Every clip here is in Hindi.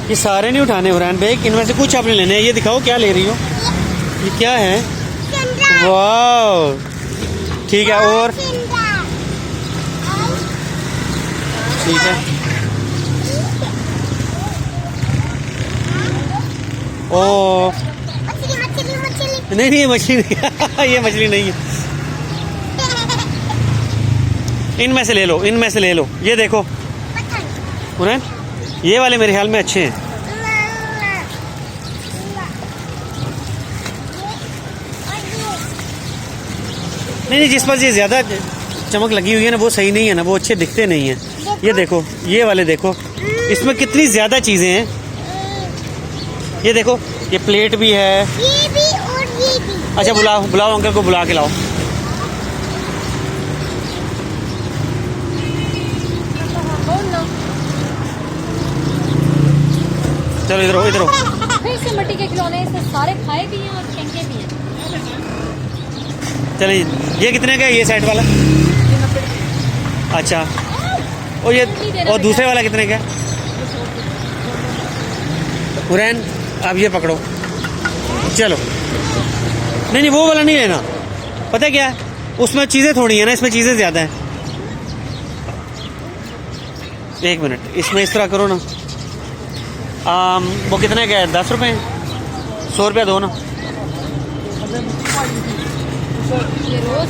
ये सारे नहीं उठाने हुरैन भाई, इनमें से कुछ आपने लेने हैं। ये दिखाओ क्या ले रही हो, ये क्या है? वाह ठीक है, और ठीक है। ओ नहीं नहीं, ये मछली नहीं ये मछली नहीं है। इनमें से ले लो, इनमें से ले लो। ये देखो हुरैन, ये वाले मेरे ख्याल में अच्छे हैं। नहीं नहीं, जिस पर ये ज्यादा चमक लगी हुई है ना वो सही नहीं है ना, वो अच्छे दिखते नहीं है। ये देखो, ये वाले देखो, इसमें कितनी ज्यादा चीजें हैं। ये देखो, ये प्लेट भी है, ये भी और ये भी। अच्छा बुलाओ बुलाओ, अंकल को बुला के लाओ। चलो इधर हो, इधर हो। फिर से मिट्टी के खिलौने, इसमें सारे खाए भी हैं और फेंके भी हैं। चलिए, ये कितने का है ये सेट वाला? अच्छा, और ये और दूसरे वाला कितने का है? हुरैन आप ये पकड़ो, चलो। नहीं नहीं, वो वाला नहीं लेना, पता है क्या है, उसमें चीज़ें थोड़ी है ना, इसमें चीज़ें ज़्यादा हैं। एक मिनट, इसमें इस तरह करो ना। वो कितने का है? 10 रुपये? 100 रुपया दो ना। ये रोज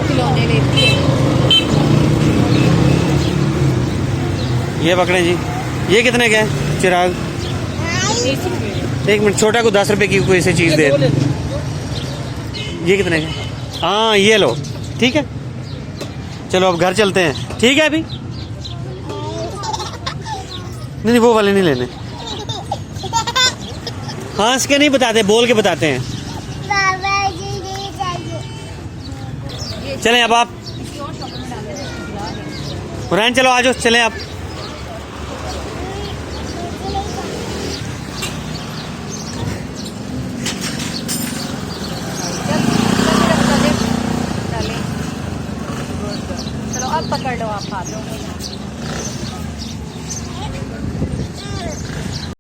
खिलौने लेती है। ये पकड़े जी, ये कितने का है चिराग? एक मिनट, छोटा को 10 रुपए की कोई सी चीज़ दे। ये कितने का? हाँ ये लो, ठीक है। चलो अब घर चलते हैं, ठीक है। अभी नहीं, वो वाले नहीं लेने। हंस के नहीं बताते, बोल के बताते हैं। चलें अब आप, हुरैन चलो आ जाओ, चलें आप। चलो अब पकड़ लो, आप खा लो।